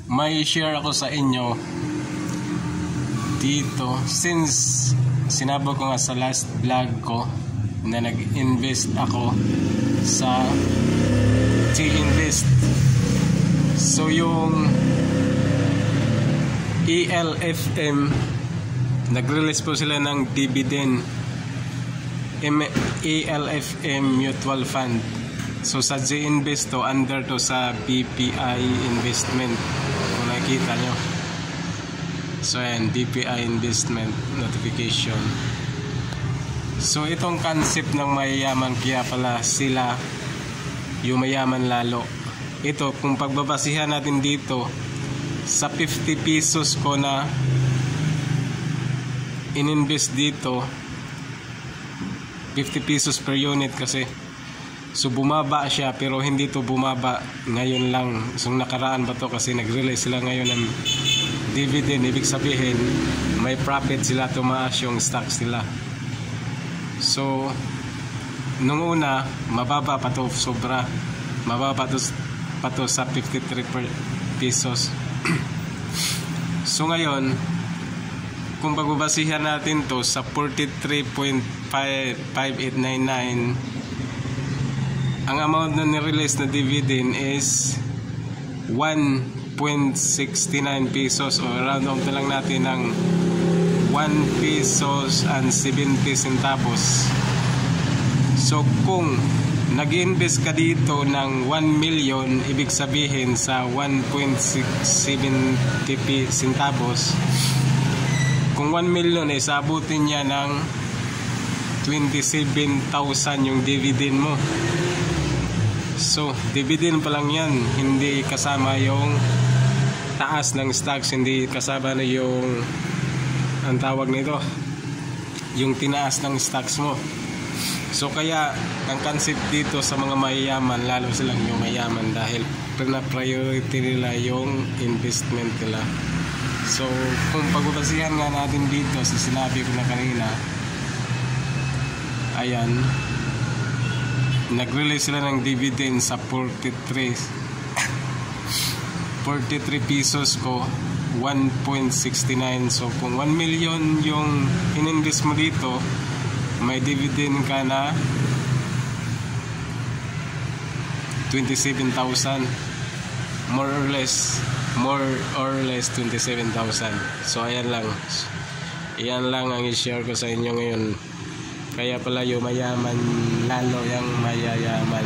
May share ako sa inyo dito since sinabi ko nga sa last vlog ko na nag-invest ako sa T-Invest. So yung ELFM nag-release po sila ng dividend, ELFM Mutual Fund. So sa J-Invest to, under to sa BPI Investment, kung nakikita nyo. So ayan, BPI Investment notification. So itong concept ng mayayaman, kaya pala sila yung mayaman lalo. Ito, kung pagbabasihan natin dito, sa 50 pesos ko na ininvest dito, 50 pesos per unit kasi. So bumaba siya, pero hindi to bumaba ngayon lang. So nakaraan ba to, kasi nag-release sila ngayon ng dividend. Ibig sabihin may profit sila, tumaas yung stocks nila. So nung una mababa pa to, sobra mababa pa to sa 53 pesos. So ngayon kung pagbabasihan natin to sa 43.5899, ang amount na nirelease na dividend is 1.69 pesos, o round off na lang natin ng 1 pesos and 70 centavos. So kung nag-invest ka dito ng 1 million, ibig sabihin sa 1.70 centavos, kung 1 million ay sabutin niya ng 27,000 yung dividend mo. So dividend pa lang yan, hindi kasama yung taas ng stocks, hindi kasama na yung ang tawag nito, yung tinaas ng stocks mo. So kaya ang concept dito sa mga mayayaman, lalo silang yung mayaman, dahil na-priority nila yung investment nila. So kung pagbabasihan nga natin dito sa sinabi ko na kanina, ayan, nag-release sila ng dividend sa 43 pesos ko, 1.69. So kung 1 million yung ininvest mo dito, may dividend ka na 27,000, more or less 27,000. So ayan lang ang i-share ko sa inyo ngayon. Kaya pala yung mayaman lalo yung mayayaman.